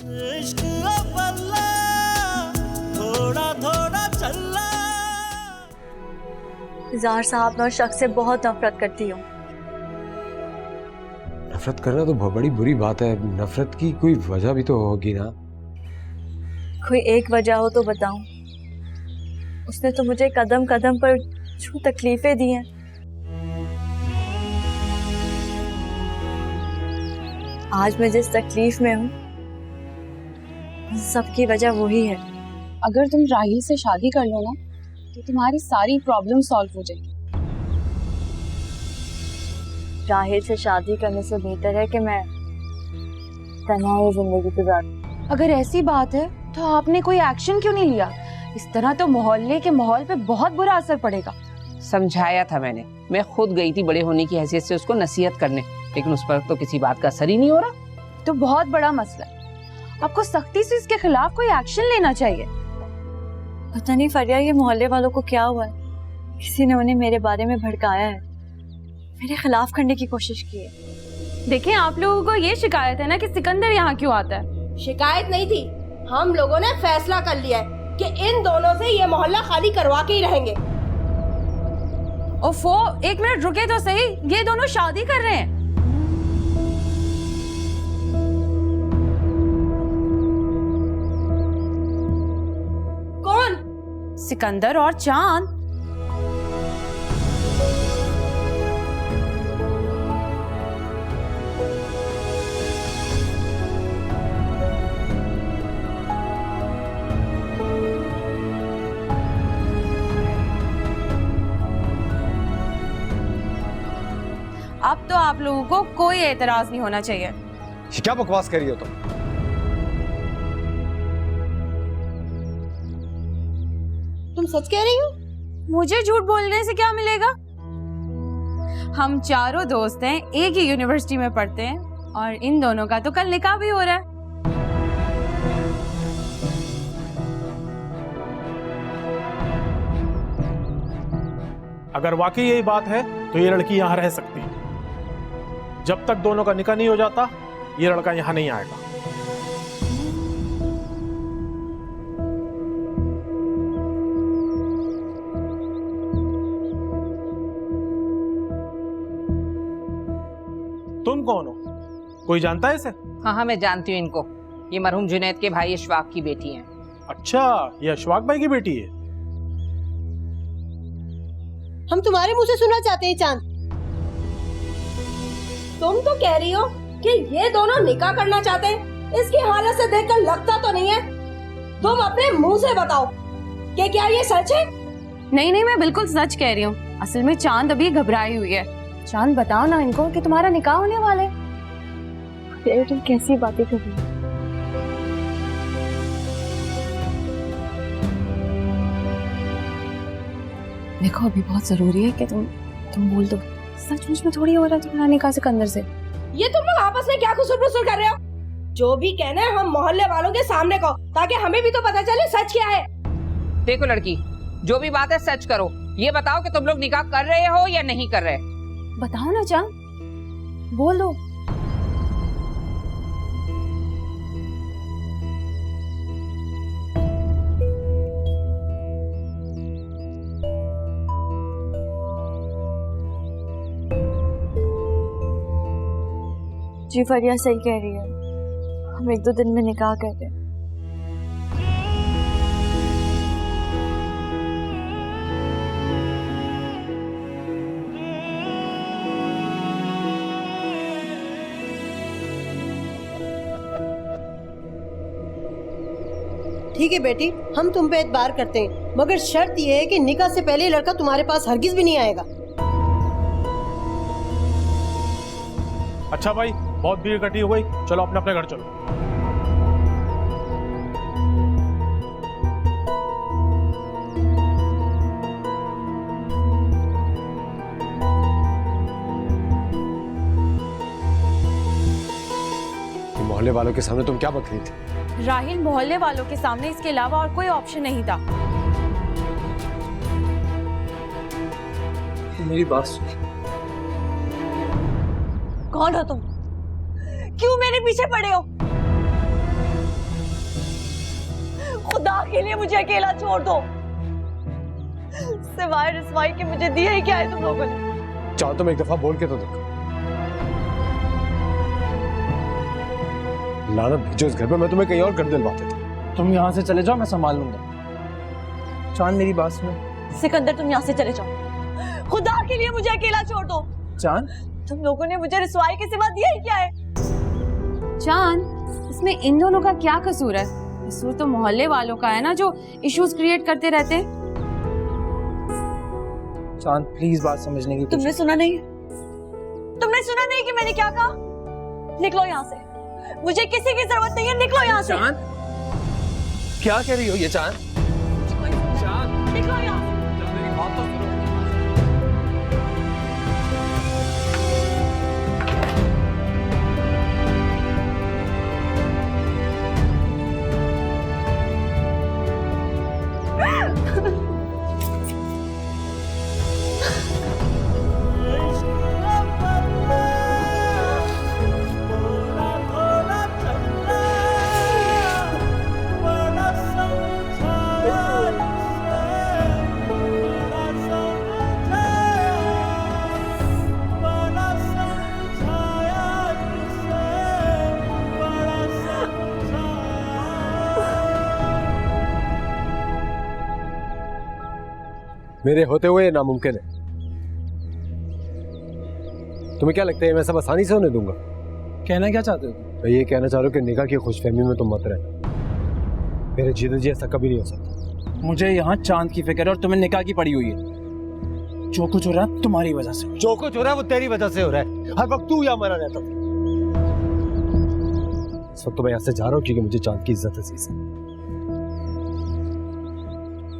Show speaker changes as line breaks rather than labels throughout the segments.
इश्क अव्वला थोड़ा थोड़ा चला।
जार साहब, मैं उस शख्स से बहुत नफरत करती हूँ।
नफरत करना तो बहुत बड़ी बुरी बात है। नफरत की कोई वजह भी तो होगी ना।
कोई एक वजह हो तो बताऊं। उसने तो मुझे कदम कदम पर जो तकलीफें दी हैं। आज मैं जिस तकलीफ में हूँ, सबकी वजह वही है।
अगर तुम राहिल से शादी कर लो ना, तो तुम्हारी सारी प्रॉब्लम सॉल्व हो जाएगी।
राहिल से शादी करने से बेहतर है कि मैं तन्हाई जिंदगी गुजारूं।
अगर ऐसी बात है तो आपने कोई एक्शन क्यों नहीं लिया? इस तरह तो मोहल्ले के माहौल पे बहुत बुरा असर पड़ेगा।
समझाया था मैंने, मैं खुद गई थी बड़े होने की हैसियत से उसको नसीहत करने, लेकिन उस पर तो किसी बात का असर ही नहीं हो रहा।
तो बहुत बड़ा मसला है, आपको सख्ती से इसके खिलाफ कोई एक्शन लेना चाहिए।
पता नहीं फरिया, ये मोहल्ले वालों को क्या हुआ है। किसी ने उन्हें मेरे बारे में भड़काया है, मेरे खिलाफ करने की कोशिश की है।
देखिए, आप लोगों को ये शिकायत है ना कि सिकंदर यहाँ क्यों आता है।
शिकायत नहीं थी, हम लोगों ने फैसला कर लिया है कि इन दोनों से ये मोहल्ला खाली करवा के ही रहेंगे।
ओफो, एक मिनट रुके तो सही, ये दोनों शादी कर रहे हैं।
कौन?
सिकंदर और चांद। अब तो आप लोगों को कोई एतराज नहीं होना चाहिए।
क्या बकवास कर रही हो तुम?
तुम सच कह रही हो?
मुझे झूठ बोलने से क्या मिलेगा? हम चारों दोस्त हैं, एक ही यूनिवर्सिटी में पढ़ते हैं, और इन दोनों का तो कल निकाह भी हो रहा है।
अगर वाकई यही बात है तो ये लड़की यहाँ रह सकती है। जब तक दोनों का निकाह नहीं हो जाता, ये लड़का यहाँ नहीं आएगा। तुम कौन हो? कोई जानता है इसे?
हाँ, मैं जानती हूँ इनको। ये मरहूम जुनैद के भाई अशफाक की बेटी हैं।
अच्छा, ये अशफाक भाई की बेटी है।
हम तुम्हारे मुंह से सुनना चाहते हैं चांद। तुम तो कह रही हो कि ये दोनों निकाह करना चाहते हैं। इसकी हालत से देखकर लगता तो नहीं है। तुम अपने मुंह से बताओ कि क्या ये सच है?
नहीं नहीं, मैं बिल्कुल सच कह रही हूँ। असल में चांद अभी घबराई हुई है। चांद, बताओ ना इनको कि तुम्हारा निकाह होने वाला है।
ये तुम कैसी बातें कर रही हो?
देखो, अभी बहुत जरूरी है कि तुम बोल दो। सचमुच में थोड़ी हो रहा है तुम्हारा निकाह सिकंदर से।
ये तुम लोग आपस में क्या खुसुर-फुसुर कर रहे हो? जो भी कहना है हम मोहल्ले वालों के सामने कहो, ताकि हमें भी तो पता चले सच क्या है।
देखो लड़की, जो भी बात है सच करो। ये बताओ कि तुम लोग निकाह कर रहे हो या नहीं कर रहे?
बताओ ना चांद, बोल दो।
जी फरिया सही कह रही है, हम 1-2 दिन में निकाह कर रहे हैं।
ठीक है बेटी, हम तुम पे एतबार करते हैं, मगर शर्त यह है कि निकाह से पहले लड़का तुम्हारे पास हरगिज भी नहीं आएगा।
अच्छा भाई, बहुत भीड़ इकट्ठी हो गई, चलो अपने अपने घर चलो।
मोहल्ले वालों के सामने तुम क्या बक रही थी?
राहिल, मोहल्ले वालों के सामने इसके अलावा और कोई ऑप्शन नहीं था।
मेरी बात सुन।
कौन हो तुम? क्यों मेरे पीछे पड़े हो? के लिए मुझे अकेला छोड़ दो। सिवाय रसवाई के मुझे दिया ही क्या है तुम लोगों ने?
चाहो तुम एक दफा बोल के तो देखो। लानत भेजो इस घर में, मैं तुम्हें कहीं और घर दिलवा देता।
तुम यहाँ से चले जाओ, मैं संभाल लूंगा। चांद मेरी बात सुनो।
सिकंदर तुम यहाँ से चले जाओ, खुदा के लिए मुझे अकेला छोड़ दो।
चांद,
तुम लोगों ने मुझे रसवाई के सिवा दिया ही क्या है?
चांद, इसमें इन दोनों का क्या कसूर है? कसूर तो मोहल्ले वालों का है ना, जो इश्यूज क्रिएट करते रहते हैं।
चांद प्लीज बात समझने की
तुमने सुना नहीं? तुमने सुना नहीं कि मैंने क्या कहा? निकलो यहाँ से, मुझे किसी की जरूरत नहीं है, निकलो यहाँ से।
चांद, क्या कह रही हो ये चांद?
निकलो यहाँ से।
मेरी बात तो सुनो। मेरे होते हुए नामुमकिन है। तुम्हें क्या लगता है मैं सब आसानी से होने दूंगा?
कहना क्या चाहते हो?
मैं ये कहना चाह रहा हूँ कि निकाह की खुशफहमी में तुम मत रहना। मेरे जीते जी ऐसा कभी नहीं हो सकता।
मुझे यहाँ चांद की फिक्र है और तुम्हें निकाह की पड़ी हुई है। जो कुछ हो रहा है तुम्हारी वजह से।
जो कुछ हो रहा है वो तेरी वजह से हो रहा है। हर वक्त तू यहाँ मरा रहता। इस वक्त तो मैं यहाँ से जा रहा हूँ क्योंकि मुझे चांद की इज्जत अजीज है,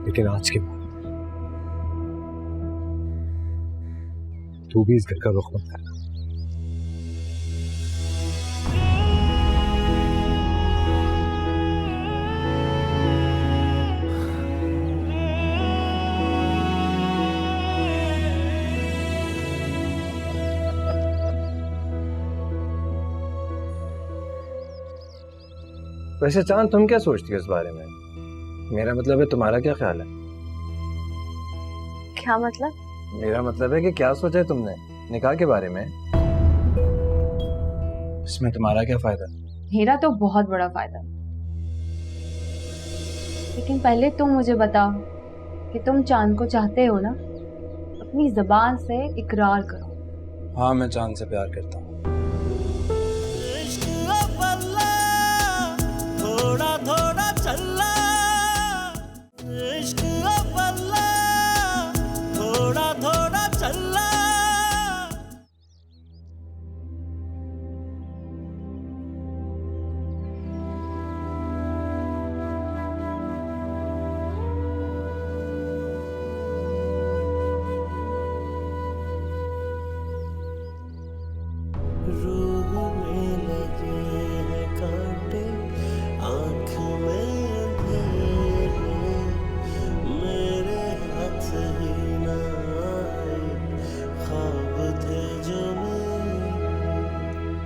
लेकिन आज के बाद तू भी इस घर का रुख मत करना।
वैसे चांद, तुम क्या सोचती हो इस बारे में? मेरा मतलब है तुम्हारा क्या ख्याल है?
क्या मतलब?
मेरा मतलब है कि क्या सोचा है तुमने निकाह के बारे में? इसमें तुम्हारा क्या फायदा?
मेरा तो बहुत बड़ा फायदा। लेकिन पहले तुम मुझे बताओ कि तुम चांद को चाहते हो ना? अपनी जुबान से इकरार करो।
हाँ, मैं चांद से प्यार करता हूँ।
इश्क अव्वला थोड़ा थोड़ा चला, इश्क अव्वला थोड़ा थोड़ा चला। रूह में लगे हैं कांटे, आँख में अंधेरे, मेरे हाथ ही ना आए, ख्वाब थे जो मेरे,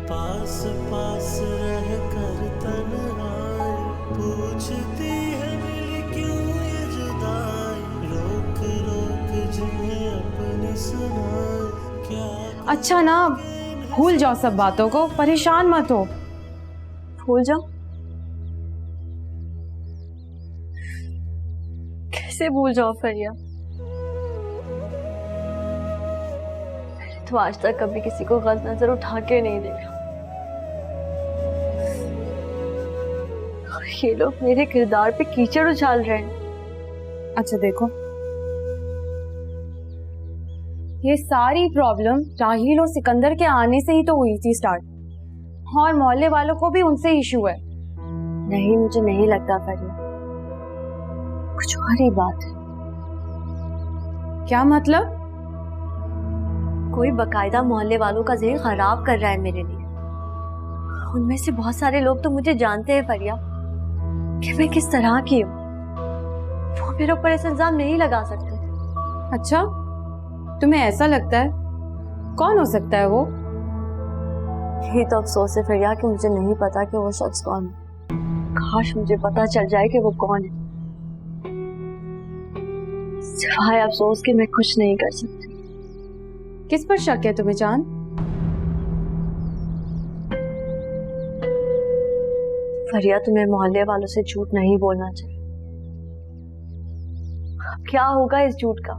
पास पास रह कर तन्हाई, पूछती है मिली क्यों ये जुदाई, रोक रोक जिन्हें अपनी सुनाई, क्या
अच्छा ना, भूल जाओ सब बातों को, परेशान मत हो।
भूल जाओ? कैसे भूल जाओ फरिया? मैंने तो आज तक कभी किसी को गलत नजर उठा के नहीं देखा। और ये लोग मेरे किरदार पे कीचड़ उछाल रहे हैं।
अच्छा देखो, ये सारी प्रॉब्लम राहील और सिकंदर के आने से ही तो हुई थी स्टार्ट, और मोहल्ले वालों को भी उनसे इशू है।
नहीं, मुझे नहीं लगता फरिया, कुछ और ही बात है।
क्या मतलब?
कोई बकायदा मोहल्ले वालों का ज़हन खराब कर रहा है मेरे लिए। उनमें से बहुत सारे लोग तो मुझे जानते हैं फरिया कि मैं किस तरह की हूँ। वो मेरे ऊपर ऐसा इल्जाम नहीं लगा सकते।
अच्छा, तुम्हें ऐसा लगता है? कौन हो सकता है वो?
यही तो अफसोस है फरिया कि मुझे नहीं पता कि वो शख्स कौन है। काश मुझे पता चल जाए कि वो कौन है। सिवाय अफसोस के मैं कुछ नहीं कर सकती।
किस पर शक है तुम्हें चांद?
फरिया, तुम्हें मोहल्ले वालों से झूठ नहीं बोलना चाहिए। क्या होगा इस झूठ का?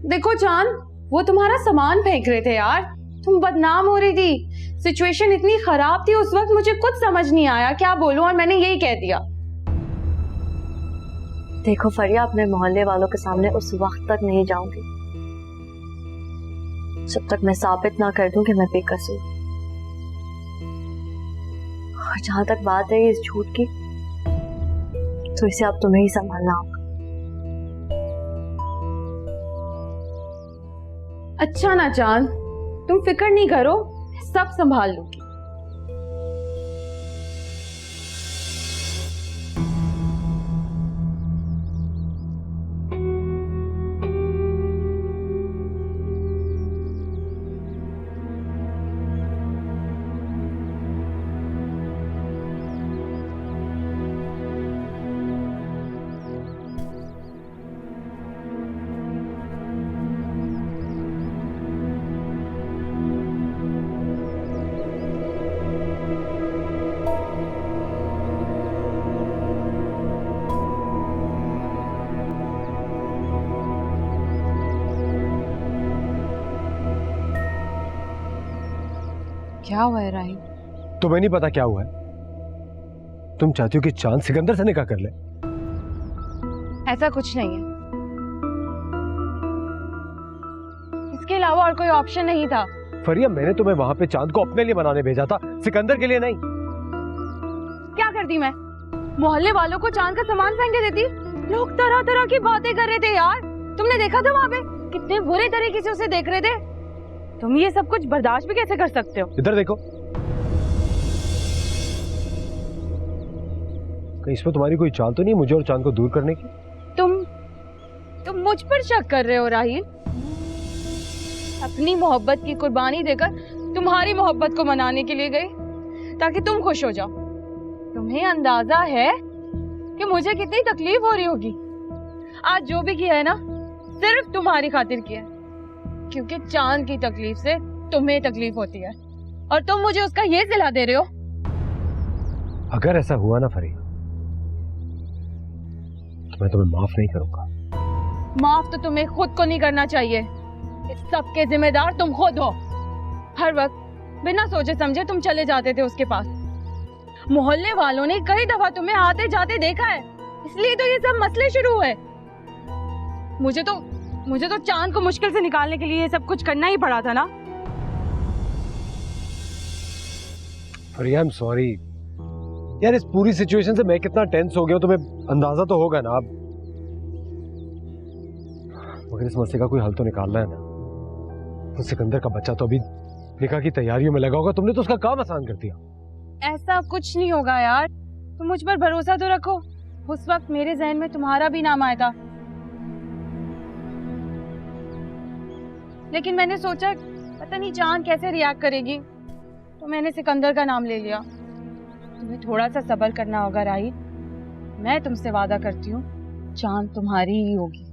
देखो चांद, वो तुम्हारा सामान फेंक रहे थे यार, तुम बदनाम हो रही थी। सिचुएशन इतनी खराब थी उस वक्त, मुझे कुछ समझ नहीं आया क्या बोलूं, और मैंने यही कह दिया।
देखो फरिया, अपने मोहल्ले वालों के सामने उस वक्त तक नहीं जाऊंगी जब तक मैं साबित ना कर दूं कि मैं बेकसूर। और जहां तक बात है इस झूठ की, तो इसे अब तुम्हें ही संभालना होगा।
अच्छा ना चांद, तुम फिक्र नहीं करो, सब संभाल लूंगी। क्या हुआ है राही?
तुम्हें नहीं पता क्या हुआ है? तुम चाहती हो कि चांद सिकंदर से निकाह कर ले?
ऐसा कुछ नहीं है, इसके अलावा और कोई ऑप्शन नहीं था।
फरिया, मैंने तुम्हें वहां पे चांद को अपने लिए बनाने भेजा था, सिकंदर के लिए नहीं।
क्या करती मैं? मोहल्ले वालों को चांद का सामान फेंक के देती? लोग तरह तरह की बातें कर रहे थे यार, तुमने देखा था वहां पे कितने बुरे तरीके से उसे देख रहे थे। तुम ये सब कुछ बर्दाश्त भी कैसे कर सकते हो?
इधर देखो, कहीं इसमें तुम्हारी कोई चाल तो नहीं मुझे और चांद को दूर करने की?
तुम मुझ पर शक कर रहे हो राहील? अपनी मोहब्बत की कुर्बानी देकर तुम्हारी मोहब्बत को मनाने के लिए गई ताकि तुम खुश हो जाओ। तुम्हें अंदाजा है कि मुझे कितनी तकलीफ हो रही होगी? आज जो भी किया है ना, सिर्फ तुम्हारी खातिर किया है, क्योंकि चांद की तकलीफ से तुम्हें तकलीफ होती है और तुम मुझे उसका ये सिला दे रहे हो।
अगर ऐसा हुआ ना फरिया, तो मैं तुम्हें माफ नहीं करूंगा।
माफ तो तुम्हें खुद को नहीं करना चाहिए, इस सब के जिम्मेदार तुम खुद हो। हर वक्त बिना सोचे समझे तुम चले जाते थे उसके पास। मोहल्ले वालों ने कई दफा तुम्हें आते जाते देखा है, इसलिए तो ये सब मसले शुरू हुए। मुझे तो चांद को मुश्किल से निकालने के लिए ये सब कुछ करना ही पड़ा था ना।
फरिया, आई एम सॉरी यार, इस पूरी सिचुएशन से मैं कितना टेंस हो गया हूं तुम्हें अंदाजा तो होगा ना। अब मगर इस मसले का कोई हल तो निकालना है ना। तो सिकंदर का बच्चा तो अभी निकाह की तैयारियों में लगा होगा, तुमने तो उसका काम आसान कर दिया।
ऐसा कुछ नहीं होगा यार, तुम मुझ पर भरोसा तो रखो। उस वक्त मेरे जहन में तुम्हारा भी नाम आया था, लेकिन मैंने सोचा पता नहीं चांद कैसे रिएक्ट करेगी, तो मैंने सिकंदर का नाम ले लिया। तुम्हें थोड़ा सा सब्र करना होगा राही, मैं तुमसे वादा करती हूँ चांद तुम्हारी ही होगी।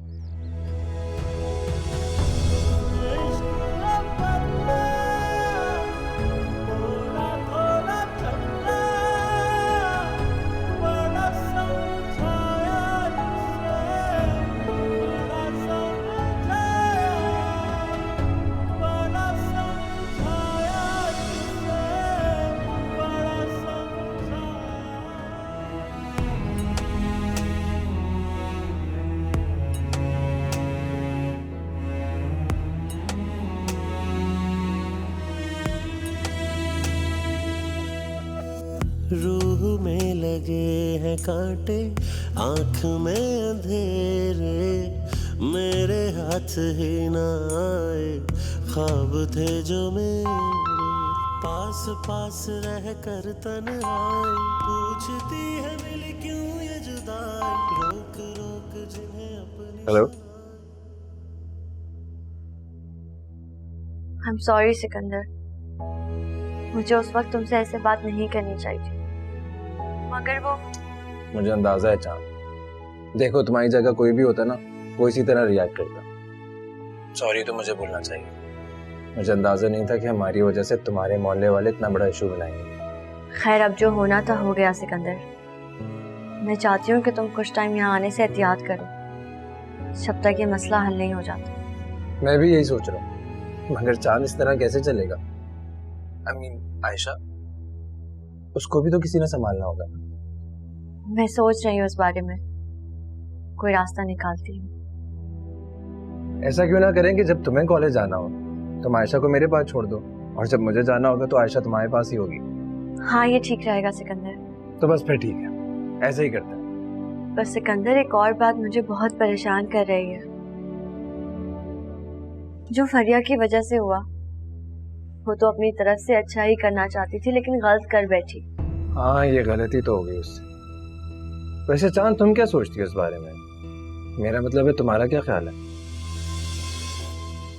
रूह में लगे हैं कांटे, आंख में अंधेरे, मेरे हाथ ही ना आए, ख्वाब थे जो मेरे, पास पास रह कर तन्हाई, पूछती है मिली क्यों ये जुदाई, रोक रोक जिन्हें अपनी।
Hello,
I am sorry Sikandar, मुझे उस वक्त तुमसे ऐसे बात नहीं करनी चाहिए, मगर वो
मुझे अंदाजा है चांद, देखो तुम्हारी जगह कोई भी होता ना
वो इसी तरह रिएक्ट करता। सॉरी तो मुझे बोलना चाहिए, मुझे अंदाजा नहीं था कि हमारी वजह से तुम्हारे मोहल्ले वाले इतना बड़ा इशू बनाएंगे।
खैर, अब जो होना था हो गया सिकंदर। मैं चाहती हूँ कि तुम कुछ टाइम यहाँ आने से एहतियात करो, जब तक ये मसला हल नहीं हो जाता।
मैं भी यही सोच रहा हूँ, मगर चांद इस तरह कैसे चलेगा? I mean, आयशा, उसको भी तो किसी ने संभालना होगा।
मैं सोच रही हूँ इस बारे में, कोई रास्ता निकालती हूँ।
ऐसा क्यों ना करें कि जब तुम्हें कॉलेज जाना हो तुम आयशा को मेरे पास छोड़ दो, और जब मुझे जाना होगा तो आयशा तुम्हारे पास ही होगी।
हाँ, ये ठीक रहेगा सिकंदर।
तो बस फिर ठीक है, ऐसे ही करते हैं।
बस सिकंदर, एक और बात मुझे बहुत परेशान कर रही है। जो फरिया की वजह से हुआ, वो तो अपनी तरफ से अच्छा ही करना चाहती थी, लेकिन गलत कर बैठी।
हाँ, ये गलती तो हो गई उससे। वैसे चांद, तुम क्या सोचती हो इस बारे में? मेरा मतलब है, तुम्हारा क्या ख्याल है?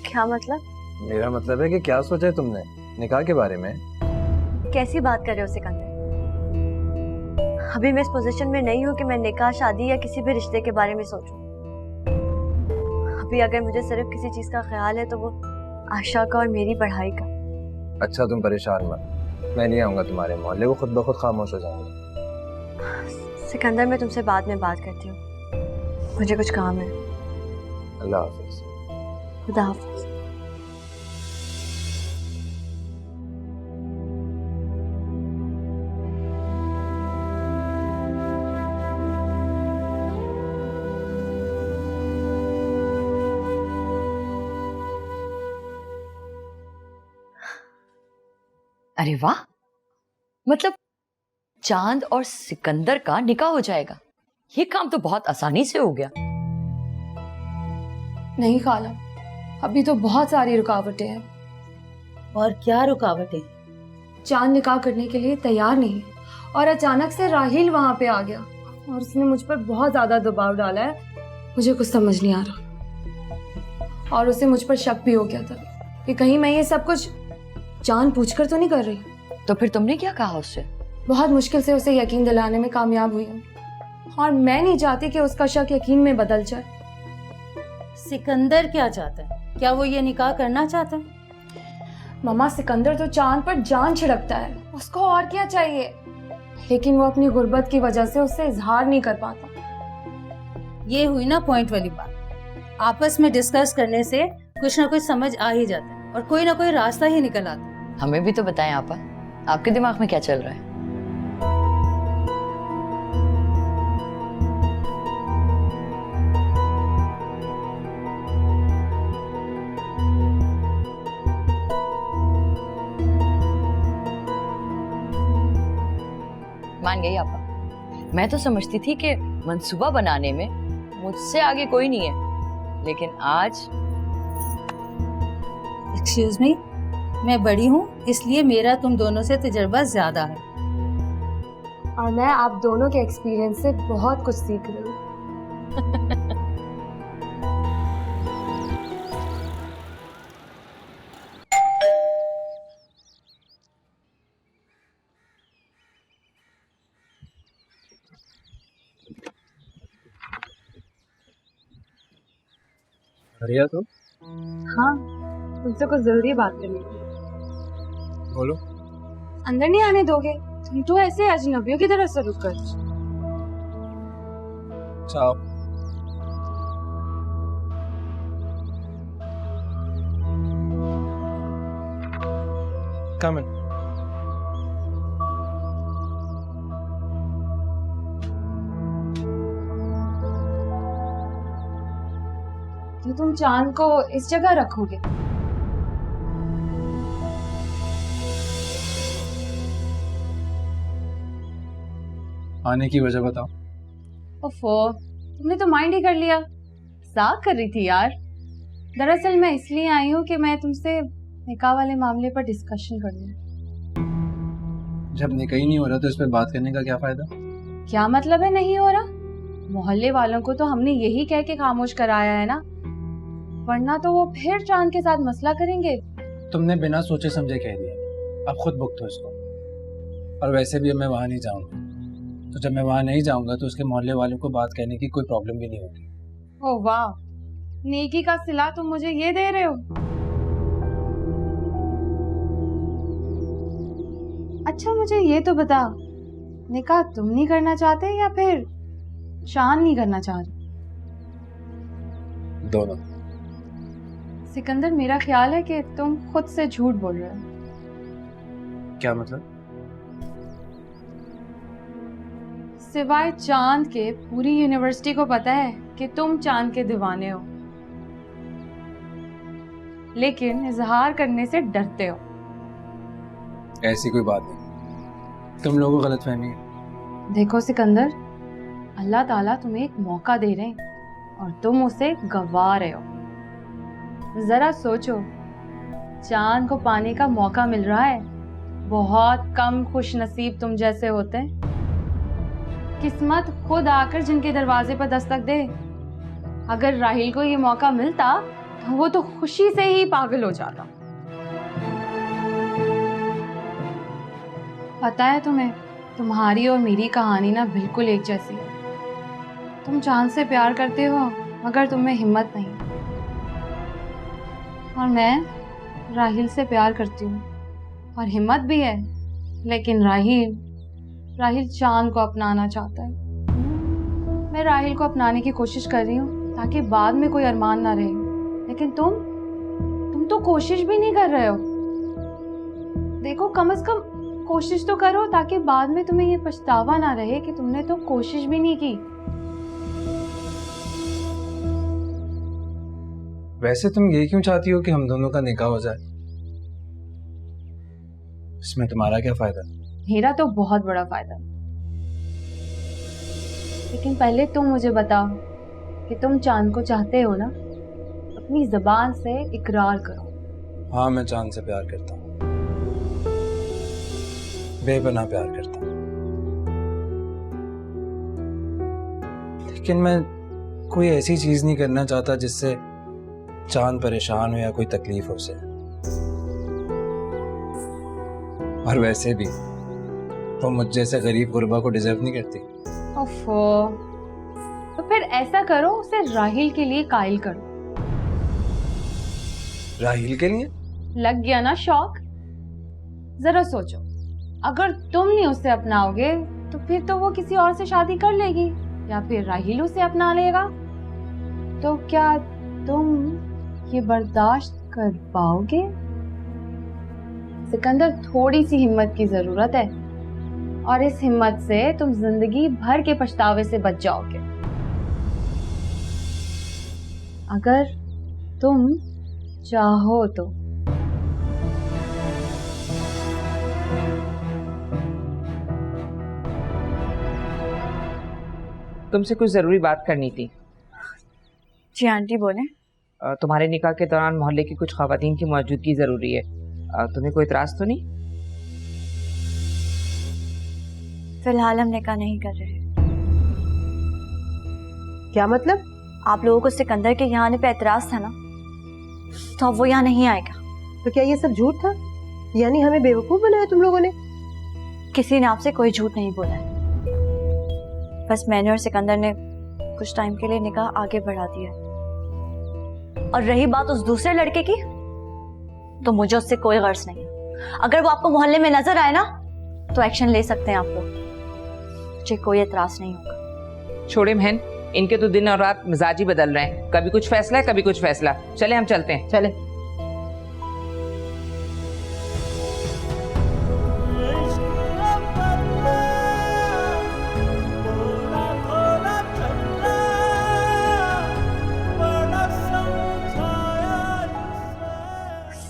क्या मतलब?
मेरा मतलब है कि क्या सोचा है तुमने निकाह के बारे में?
कैसी बात कर रहे हो सिकंदर? अभी मैं इस पोजीशन में नहीं हूँ कि मैं निकाह, शादी या किसी भी रिश्ते के बारे में सोचूं। अभी अगर मुझे सिर्फ किसी चीज का ख्याल है तो वो आशा का और मेरी पढ़ाई का।
अच्छा, तुम परेशान मत, मैं नहीं आऊंगा तुम्हारे मोहल्ले, वो खुद ब खुद खामोश हो जाएंगे।
सिकंदर, मैं तुमसे बाद में बात करती हूँ, मुझे कुछ काम है।
अल्लाह हाफिज।
खुदा हाफिज।
अरे वाह, मतलब चांद और सिकंदर का निकाह हो जाएगा। ये काम तो बहुत आसानी से हो गया।
नहीं खाला, अभी तो बहुत सारी रुकावटें हैं।
और क्या रुकावटें?
चांद निकाह करने के लिए तैयार नहीं है, और अचानक से राहिल वहां पे आ गया और उसने मुझ पर बहुत ज्यादा दबाव डाला है। मुझे कुछ समझ नहीं आ रहा, और उसे मुझ पर शक भी हो गया था कि कहीं मैं ये सब कुछ जान पूछकर तो नहीं कर रही।
तो फिर तुमने क्या कहा उससे?
बहुत मुश्किल से उसे यकीन दिलाने में कामयाब हुई हूँ, और मैं नहीं चाहती कि उसका शक यकीन में बदल जाए।
सिकंदर क्या चाहता है? क्या वो ये निकाह करना चाहता है?
मम्मा, सिकंदर तो चांद पर जान छिड़कता है, उसको और क्या चाहिए, लेकिन वो अपनी गुर्बत की वजह से उससे इजहार नहीं कर पाता।
ये हुई ना पॉइंट वाली बात। आपस में डिस्कस करने से कुछ ना कुछ समझ आ ही जाता है और कोई ना कोई रास्ता ही निकल आता है।
हमें भी तो बताएं आपा, आपके दिमाग में क्या चल रहा है? मान गई आपा, मैं तो समझती थी कि मंसूबा बनाने में मुझसे आगे कोई नहीं है, लेकिन आज।
एक्सक्यूज मी, मैं बड़ी हूँ इसलिए मेरा तुम दोनों से तजुर्बा ज्यादा है,
और मैं आप दोनों के एक्सपीरियंस से बहुत कुछ सीख रही हूँ।
रिया, तुम?
हाँ, तुमसे कुछ जरूरी बात करनी है।
बोलो।
अंदर नहीं आने दोगे? तुम तो ऐसे अजनबियों की तरह से रुक कर।
चाओ।
Come in.
तो तुम चांद को इस जगह रखोगे?
आने की वजह बताओ।
ओफो, तुमने तो माइंड ही कर लिया। मजाक कर रही थी यार। दरअसल मैं इसलिए आई हूँ कि मैं तुमसे निकाह वाले मामले पर डिस्कशन कर लूं।
जब निकाह ही नहीं हो रहा तो इस पे बात करने का क्या फायदा?
क्या मतलब है नहीं हो रहा? मोहल्ले वालों को तो हमने यही कह के खामोश कराया है ना, वरना तो वो फिर चांद के साथ मसला करेंगे।
तुमने बिना सोचे समझे कह दिया, अब खुद भुगतो हो इसको। और वैसे भी अब मैं वहाँ नहीं जाऊँगा, तो जब मैं वहाँ नहीं जाऊँगा तो उसके मोहल्ले वालों को बात कहने की कोई प्रॉब्लम भी नहीं होगी।
ओ वाह, नेकी का सिला तुम मुझे ये दे रहे हो। अच्छा मुझे ये तो बता, निकाह तुम नहीं करना चाहते या फिर चांद नहीं करना चाह रहे?
दोनों।
सिकंदर, मेरा ख्याल है कि तुम खुद से झूठ बोल रहे हो।
क्या मतलब?
सिवाय चांद के पूरी यूनिवर्सिटी को पता है कि तुम चांद के दीवाने हो, लेकिन इजहार करने से डरते हो।
ऐसी कोई बात नहीं, तुम लोगों को गलतफहमी है।
देखो सिकंदर, अल्लाह ताला तुम्हें एक मौका दे रहे हैं और तुम उसे गंवा रहे हो। जरा सोचो, चांद को पाने का मौका मिल रहा है। बहुत कम खुश नसीब तुम जैसे होते हैं। किस्मत खुद आकर जिनके दरवाजे पर दस्तक दे। अगर राहिल को ये मौका मिलता तो वो तो खुशी से ही पागल हो जाता। पता है तुम्हें, तुम्हारी और मेरी कहानी ना बिल्कुल एक जैसी है। तुम चांद से प्यार करते हो मगर तुम्हें हिम्मत नहीं, और मैं राहिल से प्यार करती हूँ और हिम्मत भी है, लेकिन राहिल चांद को अपनाना चाहता है। मैं राहिल को अपनाने की कोशिश कर रही हूँ ताकि बाद में कोई अरमान ना रहे, लेकिन तुम तो कोशिश भी नहीं कर रहे हो। देखो, कम से कम कोशिश तो करो ताकि बाद में तुम्हें ये पछतावा ना रहे कि तुमने तो कोशिश भी नहीं की।
वैसे तुम ये क्यों चाहती हो कि हम दोनों का निकाह हो जाए? इसमें तुम्हारा क्या फायदा?
मेरा तो बहुत बड़ा फायदा, लेकिन पहले तुम मुझे बताओ कि तुम चांद को चाहते हो ना? अपनी जबान से इकरार करो।
हाँ, मैं चांद से प्यार करता हूँ, बेपनाह प्यार करता हूँ, लेकिन मैं कोई ऐसी चीज नहीं करना चाहता जिससे चांद परेशान हो या कोई तकलीफ हो उसे। और वैसे भी वो मुझ जैसे गरीब गुरबा को डिजर्व नहीं करती।
ओफो, तो फिर ऐसा करो, उसे राहिल के लिए कायल करो।
राहिल के लिए?
लग गया ना शौक? जरा सोचो, अगर तुम नहीं उसे अपनाओगे तो फिर तो वो किसी और से शादी कर लेगी, या फिर राहिल उसे अपना लेगा। तो क्या तुम ये बर्दाश्त कर पाओगे? सिकंदर, थोड़ी सी हिम्मत की जरूरत है, और इस हिम्मत से तुम जिंदगी भर के पछतावे से बच जाओगे। अगर तुम चाहो तो।
तुमसे कुछ जरूरी बात करनी थी।
जी आंटी बोले।
तुम्हारे निकाह के दौरान मोहल्ले की कुछ खवातीन की मौजूदगी जरूरी है। तुम्हें कोई इतराज तो नहीं?
फिलहाल हम निकाह नहीं कर रहे।
क्या मतलब?
आप लोगों को सिकंदर के यहाँ आने पे एतराज था ना, तो अब वो यहाँ नहीं आएगा।
तो क्या ये सब झूठ था? यानी हमें बेवकूफ बनाया तुम लोगों ने?
किसी ने आपसे कोई झूठ नहीं बोला है, बस मैंने और सिकंदर ने कुछ टाइम के लिए निकाह आगे बढ़ा दिया। और रही बात उस दूसरे लड़के की, तो मुझे उससे कोई गर्ज नहीं है। अगर वो आपको मोहल्ले में नजर आए ना, तो एक्शन ले सकते हैं आप लोग, मुझे कोई एतराज नहीं होगा।
छोड़े बहन, इनके तो दिन और रात मिजाज ही बदल रहे हैं। कभी कुछ फैसला है, कभी कुछ फैसला। चले हम चलते हैं।
चले।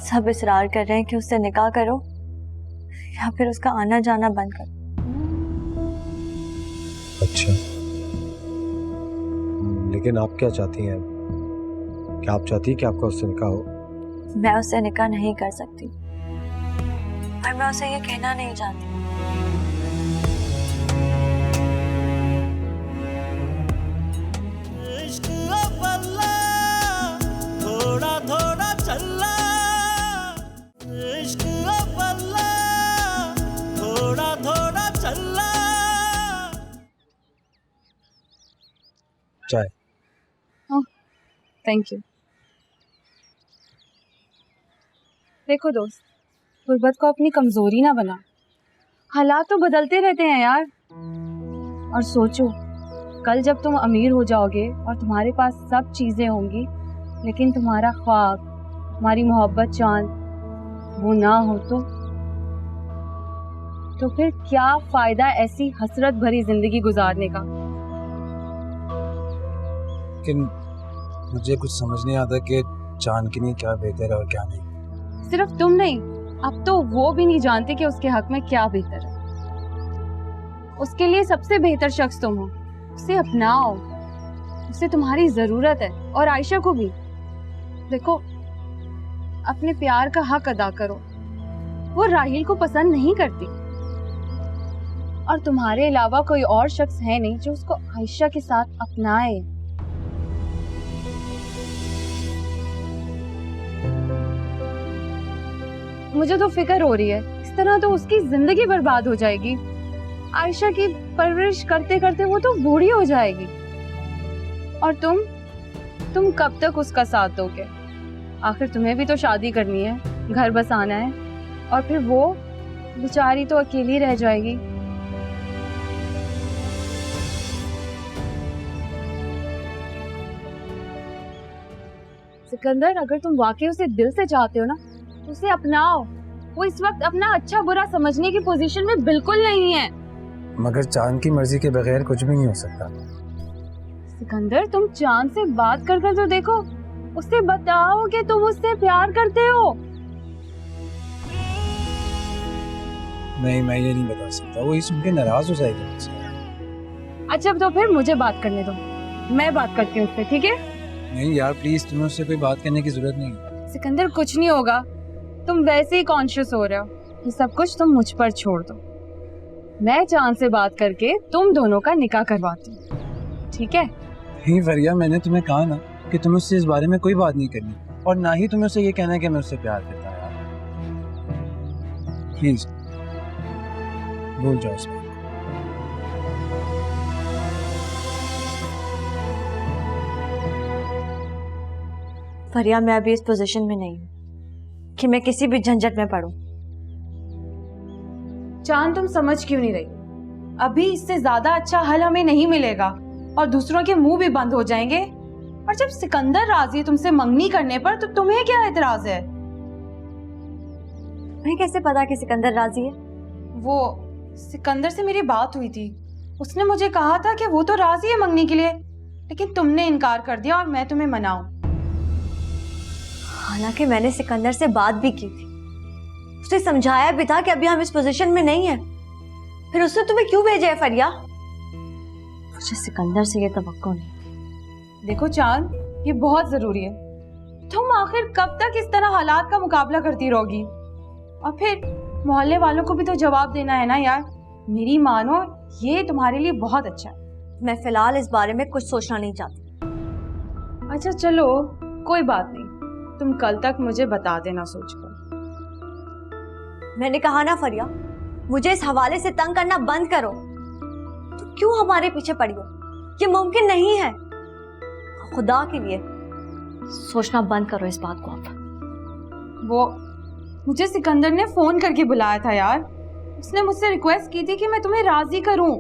सब इसरार कर रहे हैं कि उससे निकाह करो या फिर उसका आना जाना बंद करो।
अच्छा, लेकिन आप क्या चाहती हैं? क्या आप चाहती हैं कि आपका उससे निकाह हो?
मैं उससे निकाह नहीं कर सकती, और मैं उसे ये कहना नहीं चाहती।
थोड़ा थोड़ा चल इश्क बल्ला, थोड़ा थोड़ा चल।
चाय।
Thank you. देखो दोस्त, गुर्बत को अपनी कमजोरी ना बना। हालात तो बदलते रहते हैं यार। और सोचो, कल जब तुम अमीर हो जाओगे और तुम्हारे पास सब चीजें होंगी, लेकिन तुम्हारा ख्वाब, तुम्हारी मोहब्बत चांद वो ना हो तो फिर क्या फायदा ऐसी हसरत भरी जिंदगी गुजारने का।
लेकिन मुझे कुछ समझ नहीं आता कि चांद के लिए क्या बेहतर है और क्या नहीं।
सिर्फ तुम नहीं, अब तो वो भी नहीं जानते कि उसके हक में क्या बेहतर है। उसके लिए सबसे बेहतर शख्स तुम हो। उसे अपनाओ, उसे तुम्हारी जरूरत है, और आयशा को भी। देखो, अपने प्यार का हक अदा करो। वो राहिल को पसंद नहीं करती, और तुम्हारे अलावा कोई और शख्स है नहीं जो उसको आयशा के साथ अपनाए। मुझे तो फिक्र हो रही है, इस तरह तो उसकी जिंदगी बर्बाद हो जाएगी। आयशा की परवरिश करते करते वो तो बूढ़ी हो जाएगी, और तुम कब तक उसका साथ दोगे? आखिर तुम्हें भी तो शादी करनी है, घर बसाना है, और फिर वो बेचारी तो अकेली रह जाएगी। सिकंदर, अगर तुम वाकई उसे दिल से चाहते हो ना, तो उसे अपनाओ। वो इस वक्त अपना अच्छा बुरा समझने की पोजीशन में बिल्कुल नहीं है।
मगर चांद की मर्जी के बगैर कुछ भी नहीं हो सकता।
सिकंदर, तुम चांद से बात कर कर तो देखो, उससे बताओ कि तुम उससे प्यार करते हो।
नहीं, मैं ये नहीं बता सकता, वो इस सुन के नाराज हो जाएगी मुझसे।
अच्छा, तो फिर मुझे बात करने दो, मैं बात करती हूँ उससे, ठीक है?
नहीं यार प्लीज, तुम्हें उससे कोई बात करने की जरूरत नहीं है।
सिकंदर, कुछ नहीं होगा, तुम वैसे ही कॉन्शियस हो रहे हो। ये सब कुछ तुम मुझ पर छोड़ दो। मैं चांद से बात करके तुम दोनों का निकाह करवाती हूँ, ठीक है?
नहीं फरिया, मैंने तुम्हें कहा ना कि तुम्हें उससे इस बारे में कोई बात नहीं करनी, और ना ही तुम्हें उससे ये कहना है कि मैं उससे प्यार करता हूँ। प्लीज भूल जाओ उसको।
फरिया, मैं अभी इस पोजीशन में नहीं हूँ कि मैं किसी भी झंझट में पड़ूं।
चांद, तुम समझ क्यों नहीं रही? अभी इससे ज्यादा अच्छा हल हमें नहीं मिलेगा, और दूसरों के मुंह भी बंद हो जाएंगे। और जब सिकंदर राजी है तुमसे मंगनी करने पर, तो तुम्हें क्या एतराज है?
तुम्हें कैसे पता कि सिकंदर राजी है?
वो सिकंदर से मेरी बात हुई थी, उसने मुझे कहा था कि वो तो राजी है मंगनी के लिए, लेकिन तुमने इनकार कर दिया और मैं तुम्हें मनाऊं।
हालांकि मैंने सिकंदर से बात भी की थी, उसे समझाया भी था कि अभी हम इस पोजीशन में नहीं है। फिर उसने तुम्हें क्यों भेजा है फरिया? मुझे सिकंदर से ये तवक्को नहीं।
देखो चांद, ये बहुत जरूरी है। तुम आखिर कब तक इस तरह हालात का मुकाबला करती रहोगी? और फिर मोहल्ले वालों को भी तो जवाब देना है ना यार। मेरी मानो, ये तुम्हारे लिए बहुत अच्छा है।
मैं फिलहाल इस बारे में कुछ सोचना नहीं चाहती।
अच्छा चलो, कोई बात नहीं, तुम कल तक मुझे बता देना सोचकर।
मैंने कहा ना फरिया, मुझे इस हवाले से तंग करना बंद करो। तो क्यों हमारे पीछे पड़ी हो? ये मुमकिन नहीं है। खुदा के लिए सोचना बंद करो इस बात को अब।
वो मुझे सिकंदर ने फोन करके बुलाया था यार। उसने मुझसे रिक्वेस्ट की थी कि मैं तुम्हें राजी करूं।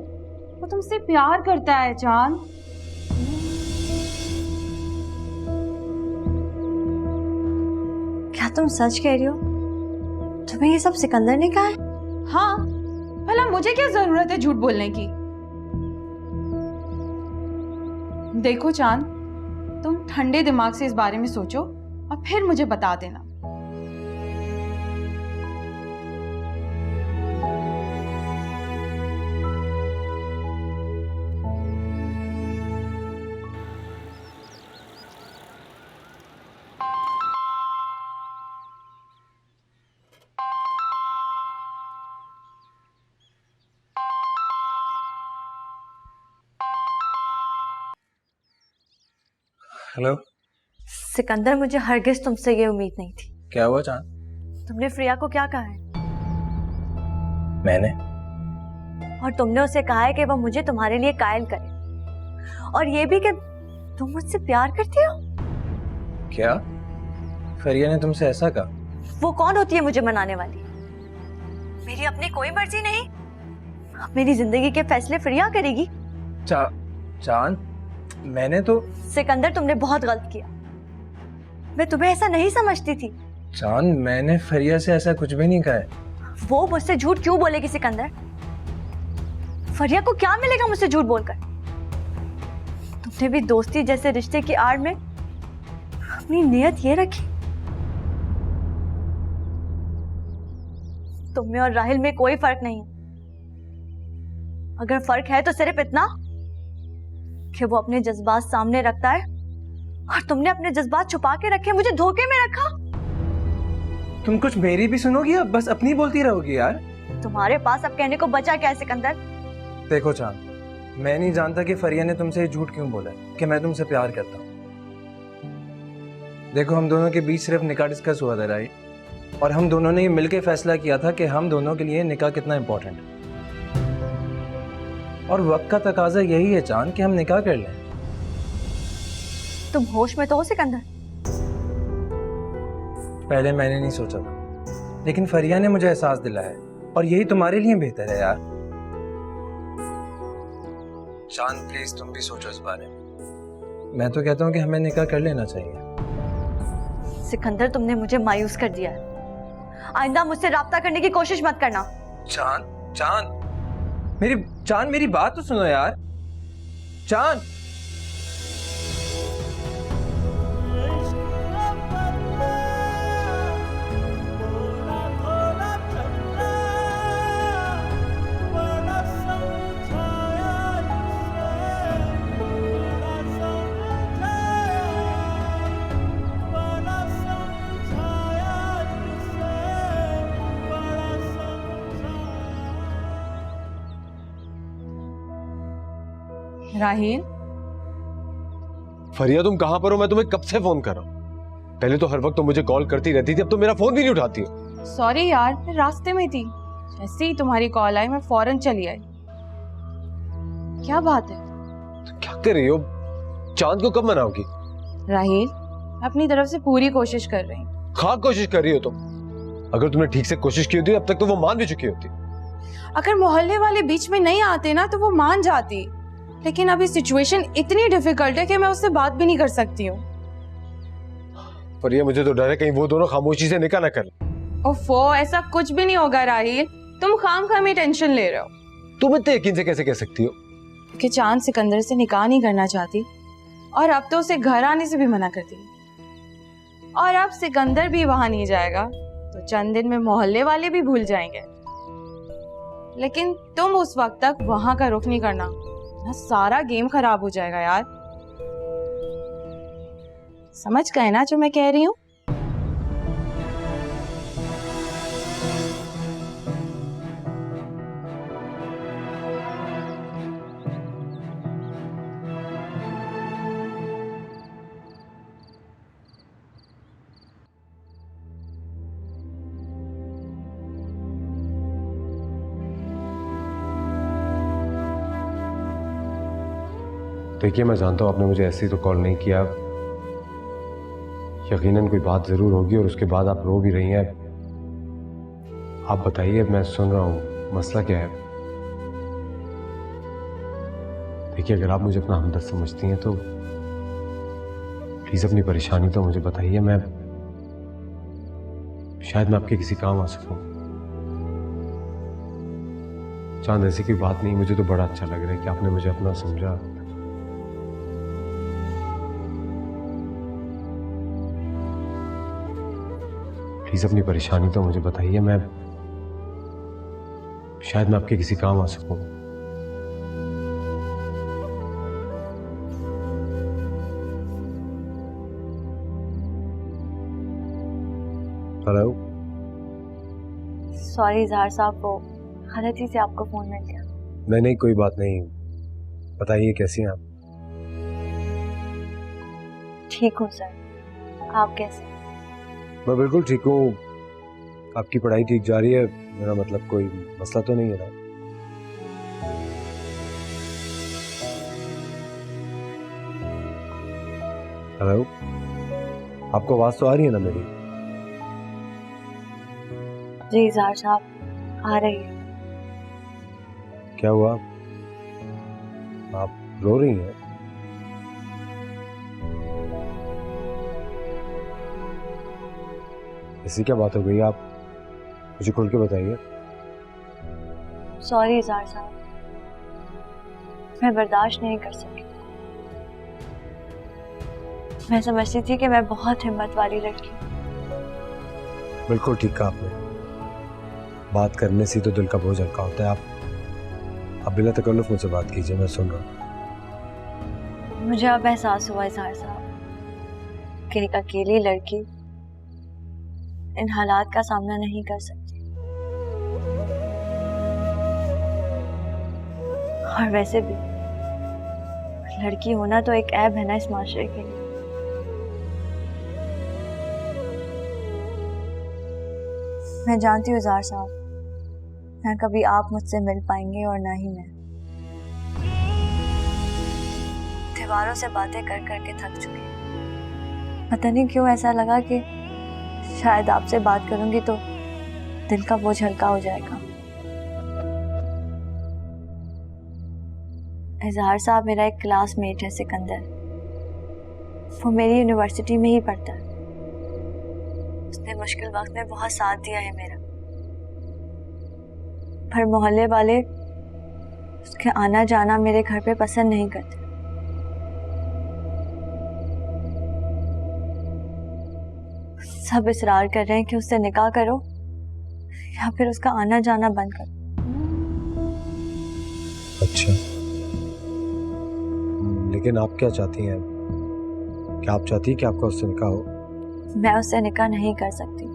वो तुमसे प्यार करता है चांद।
क्या तुम सच कह रही हो? तुम्हें ये सब सिकंदर ने कहा है?
हाँ, भला मुझे क्या जरूरत है झूठ बोलने की? देखो चांद, तुम ठंडे दिमाग से इस बारे में सोचो और फिर मुझे बता देना।
हेलो
सिकंदर, मुझे हरगिज तुमसे ये उम्मीद नहीं थी।
क्या हुआ चांद?
तुमने फ्रिया को क्या कहा है?
मैंने?
और तुमने उसे कहा है कि वह मुझे तुम्हारे लिए कायल करे, और ये भी कि तुम मुझसे प्यार करती हो।
क्या फरिया ने तुमसे ऐसा कहा?
वो कौन होती है मुझे मनाने वाली? मेरी अपनी कोई मर्जी नहीं। अब मेरी जिंदगी के फैसले फरिया करेगी।
चांद, मैंने तो
सिकंदर, तुमने बहुत गलत किया। मैं तुम्हें ऐसा नहीं समझती थी।
चांद, मैंने फरिया से ऐसा कुछ भी नहीं कहा है।
वो मुझसे झूठ क्यों बोलेगी सिकंदर? फरिया को क्या मिलेगा मुझसे झूठ बोलकर? तुमने भी दोस्ती जैसे रिश्ते की आड़ में अपनी नियत ये रखी। तुम में और राहिल में कोई फर्क नहीं है। अगर फर्क है तो सिर्फ इतना कि वो अपने जज्बात सामने रखता है और तुमने अपने जज्बात छुपा के रखे, मुझे धोखे में रखा।
तुम कुछ मेरी भी सुनोगी या बस अपनी बोलती रहोगी यार?
तुम्हारे पास अब कहने को बचा क्या है सिकंदर?
देखो चांद, मैं नहीं जानता कि फरिया ने तुमसे झूठ क्यों बोला है कि मैं तुमसे प्यार करता हूँ। देखो, हम दोनों के बीच सिर्फ निकाह डिस्कस हुआ था, राइट? और हम दोनों ने ये मिलकर फैसला किया था कि हम दोनों के लिए निकाह कितना इंपॉर्टेंट है। और वक्त का तकाजा यही है चांद कि हम निकाह कर लें।
तुम होश में तो हो सिकंदर?
पहले मैंने नहीं सोचा था, लेकिन फरिया ने मुझे एहसास दिलाया है और यही तुम्हारे लिए बेहतर है यार। चांद, प्लीज तुम भी सोचो इस बारे में। मैं तो कहता हूँ कि हमें निकाह कर लेना चाहिए।
सिकंदर, तुमने मुझे मायूस कर दिया है। आइंदा मुझसे राब्ता करने की कोशिश मत करना।
चांद, मेरी बात तो सुनो यार। चांद,
राहील,
फरिया तुम कहां पर हो? मैं तुम्हें कब से फोन कर रहा हूं। पहले तो हर वक्त तुम मुझे कॉल करती रहती थी, अब तो मेरा फोन भी नहीं उठाती हो।
सॉरी यार, मैं रास्ते में थी। जैसे ही तुम्हारी कॉल आई मैं फौरन चली आई। क्या बात है?
तो क्या कर रही हो? चांद को कब मनाओगी?
राहील, अपनी तरफ से पूरी कोशिश कर रही हूँ।
खाक कोशिश कर रही हो तुम। अगर तुमने ठीक से कोशिश की होती अब तक तो वो मान भी चुकी होती।
अगर मोहल्ले वाले बीच में नहीं आते ना तो वो मान जाती, लेकिन अभी सिचुएशन इतनी डिफिकल्ट है कि मैं उससे बात भी नहीं कर सकती हूँ।
पर ये मुझे तो डर है कहीं वो दोनों खामोशी से निकाह न कर।
ओफो, ऐसा कुछ भी नहीं होगा राहील, तुम खामखाम ही टेंशन ले रहे हो।
तुम इतने यकीन से कैसे कह सकती हो?
कि चांद सिकंदर से निकाह नहीं करना चाहती और अब तो उसे घर आने से भी मना कर दी। और अब सिकंदर भी वहां नहीं जाएगा तो चंद दिन में मोहल्ले वाले भी भूल जाएंगे। लेकिन तुम उस वक्त तक वहां का रुख नहीं करना, ना सारा गेम खराब हो जाएगा यार। समझ गए ना जो मैं कह रही हूँ?
देखिए, मैं जानता हूं आपने मुझे ऐसे ही तो कॉल नहीं किया। यकीनन कोई बात जरूर होगी और उसके बाद आप रो भी रही हैं। आप बताइए, मैं सुन रहा हूं, मसला क्या है? देखिए, अगर आप मुझे अपना हमदर्द समझती हैं तो प्लीज अपनी परेशानी तो मुझे बताइए। मैं शायद मैं आपके किसी काम आ सकूं। चांद, ऐसी कोई बात नहीं, मुझे तो बड़ा अच्छा लग रहा है कि आपने मुझे अपना समझा। प्लीज अपनी परेशानी तो मुझे बताइए। मैं शायद मैं आपके किसी काम आ सकूं। हेलो।
सॉरी इजहार साहब, वो गलती से आपको फोन मिल गया।
नहीं, कोई बात नहीं। बताइए, कैसी हैं आप?
ठीक हूँ सर, आप कैसे?
मैं बिल्कुल ठीक हूँ। आपकी पढ़ाई ठीक जा रही है? मेरा मतलब कोई मसला तो नहीं है ना? हेलो। आपको आवाज तो आ रही है ना मेरी?
जी इजहार साहब, आ रही है।
क्या हुआ? आप रो रही हैं? ऐसी क्या बात हो गई? आप मुझे खुल के बताइए।
सॉरी इजहार साहब, मैं बर्दाश्त नहीं कर सकी। मैं समझती थी कि मैं बहुत हिम्मत वाली लड़की हूँ।
बिल्कुल ठीक कहा आपने। बात करने से तो दिल का बोझ हल्का होता है। आप बिना तकल्लुफ मुझसे बात कीजिए, मैं सुन रहा हूँ।
मुझे अब एहसास हुआ इजहार साहब कि एक अकेली लड़की इन हालात का सामना नहीं कर सकती। और वैसे भी लड़की होना तो एक ऐब है ना इस माशरे के लिए। मैं जानती हूँ इजहार साहब, ना कभी आप मुझसे मिल पाएंगे और ना ही मैं। दीवारों से बातें कर कर के थक चुकी। पता नहीं क्यों ऐसा लगा कि शायद आपसे बात करूंगी तो दिल का बोझ हल्का हो जाएगा। इजहार साहब मेरा एक क्लासमेट है सिकंदर। वो मेरी यूनिवर्सिटी में ही पढ़ता है। उसने मुश्किल वक्त में बहुत साथ दिया है मेरा, पर मोहल्ले वाले उसके आना जाना मेरे घर पे पसंद नहीं करते। सब इसरार कर रहे हैं कि उससे निकाह करो या फिर उसका आना जाना बंद करो।
अच्छा, लेकिन आप क्या चाहती हैं? क्या आप चाहती हैं कि आपका उससे निकाह हो?
मैं उससे निकाह नहीं कर सकती,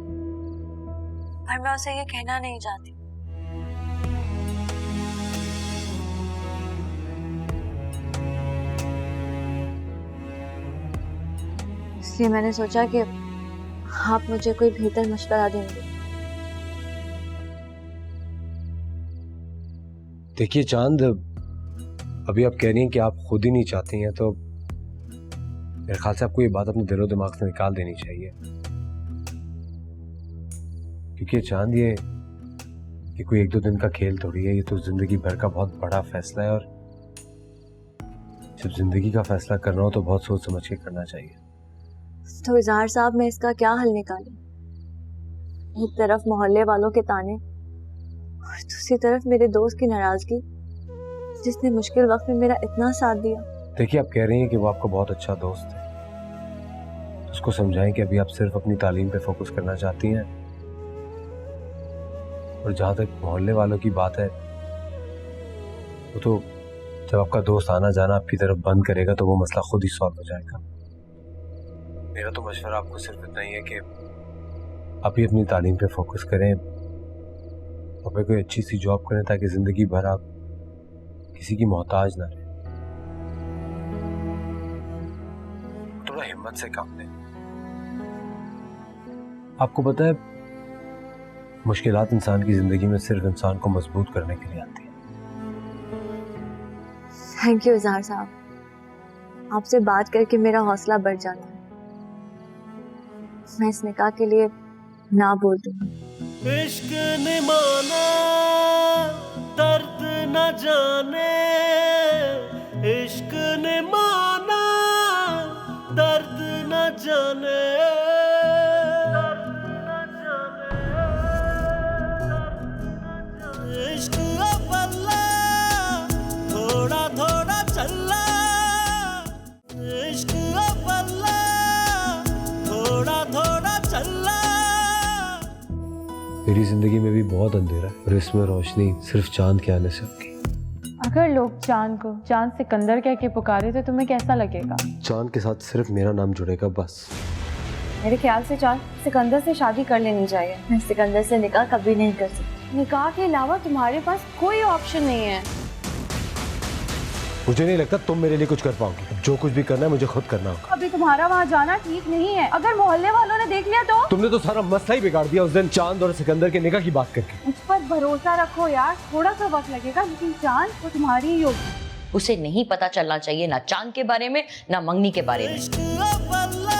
पर मैं उसे ये कहना नहीं चाहती। इसलिए मैंने सोचा कि आप मुझे कोई बेहतर मशवरा देंगे।
देखिए चांद, अभी आप कह रही हैं कि आप खुद ही नहीं चाहती हैं, तो मेरे ख्याल से आपको ये बात अपने दिलो दिमाग से निकाल देनी चाहिए। क्योंकि चांद, ये कोई एक दो दिन का खेल थोड़ी है, ये तो जिंदगी भर का बहुत बड़ा फैसला है। और जब जिंदगी का फैसला करना हो तो बहुत सोच समझ के करना चाहिए।
तो इजहार साहब, मैं इसका क्या हल निकालूं? एक तरफ मोहल्ले वालों के ताने और दूसरी तरफ मेरे दोस्त की नाराजगी, जिसने मुश्किल वक्त में मेरा इतना साथ दिया।
देखिए, आप कह रही हैं कि वो आपका बहुत अच्छा दोस्त है। उसको समझाएं कि अभी आप सिर्फ अपनी तालीम पे फोकस करना चाहती हैं। और जहां तक मोहल्ले वालों की बात है, वो तो जब आपका दोस्त आना जाना आपकी तरफ बंद करेगा तो वो मसला खुद ही सॉल्व हो जाएगा। मेरा तो मशवरा आपको सिर्फ इतना ही है कि आप ही अपनी तालीम पे फोकस करें और कोई अच्छी सी जॉब करें ताकि जिंदगी भर आप किसी की मोहताज ना रहे। थोड़ा हिम्मत से काम लें। आपको पता है, मुश्किलात इंसान की जिंदगी में सिर्फ इंसान को मजबूत करने के लिए आती है।
थैंक यू इजहार साहब, आपसे बात करके मेरा हौसला बढ़ जाता है। मैं इस निकाह के लिए ना बोल दूंगी।
इश्क ने माना दर्द न जाने, इश्क ने माना दर्द न जाने, इश्क अव्वला थोड़ा थोड़ा चला, इश्क अव्वला थोड़ा थोड़ा चला।
मेरी जिंदगी में भी बहुत अंधेरा है और इसमें रोशनी सिर्फ चांद के आने से होगी।
अगर लोग चांद को चांद सिकंदर कह के पुकारे तो तुम्हें कैसा लगेगा?
चांद के साथ सिर्फ मेरा नाम जुड़ेगा बस।
मेरे ख्याल से चांद सिकंदर से शादी कर लेनी चाहिए। मैं सिकंदर से निकाह कभी नहीं कर सकती।
निकाह के अलावा तुम्हारे पास कोई ऑप्शन नहीं है।
मुझे नहीं लगता तुम मेरे लिए कुछ कर पाओगी। जो कुछ भी करना है मुझे खुद करना होगा।
अभी तुम्हारा वहाँ जाना ठीक नहीं है। अगर मोहल्ले वालों ने देख लिया तो?
तुमने तो सारा मसला ही बिगाड़ दिया उस दिन चांद और सिकंदर के निकाह की बात करके।
मुझ पर भरोसा रखो यार, थोड़ा सा वक्त लगेगा, लेकिन चांद वो तुम्हारी ही होगी।
उसे नहीं पता चलना चाहिए ना चांद के बारे में ना मंगनी के बारे में।
इश्क अव्वला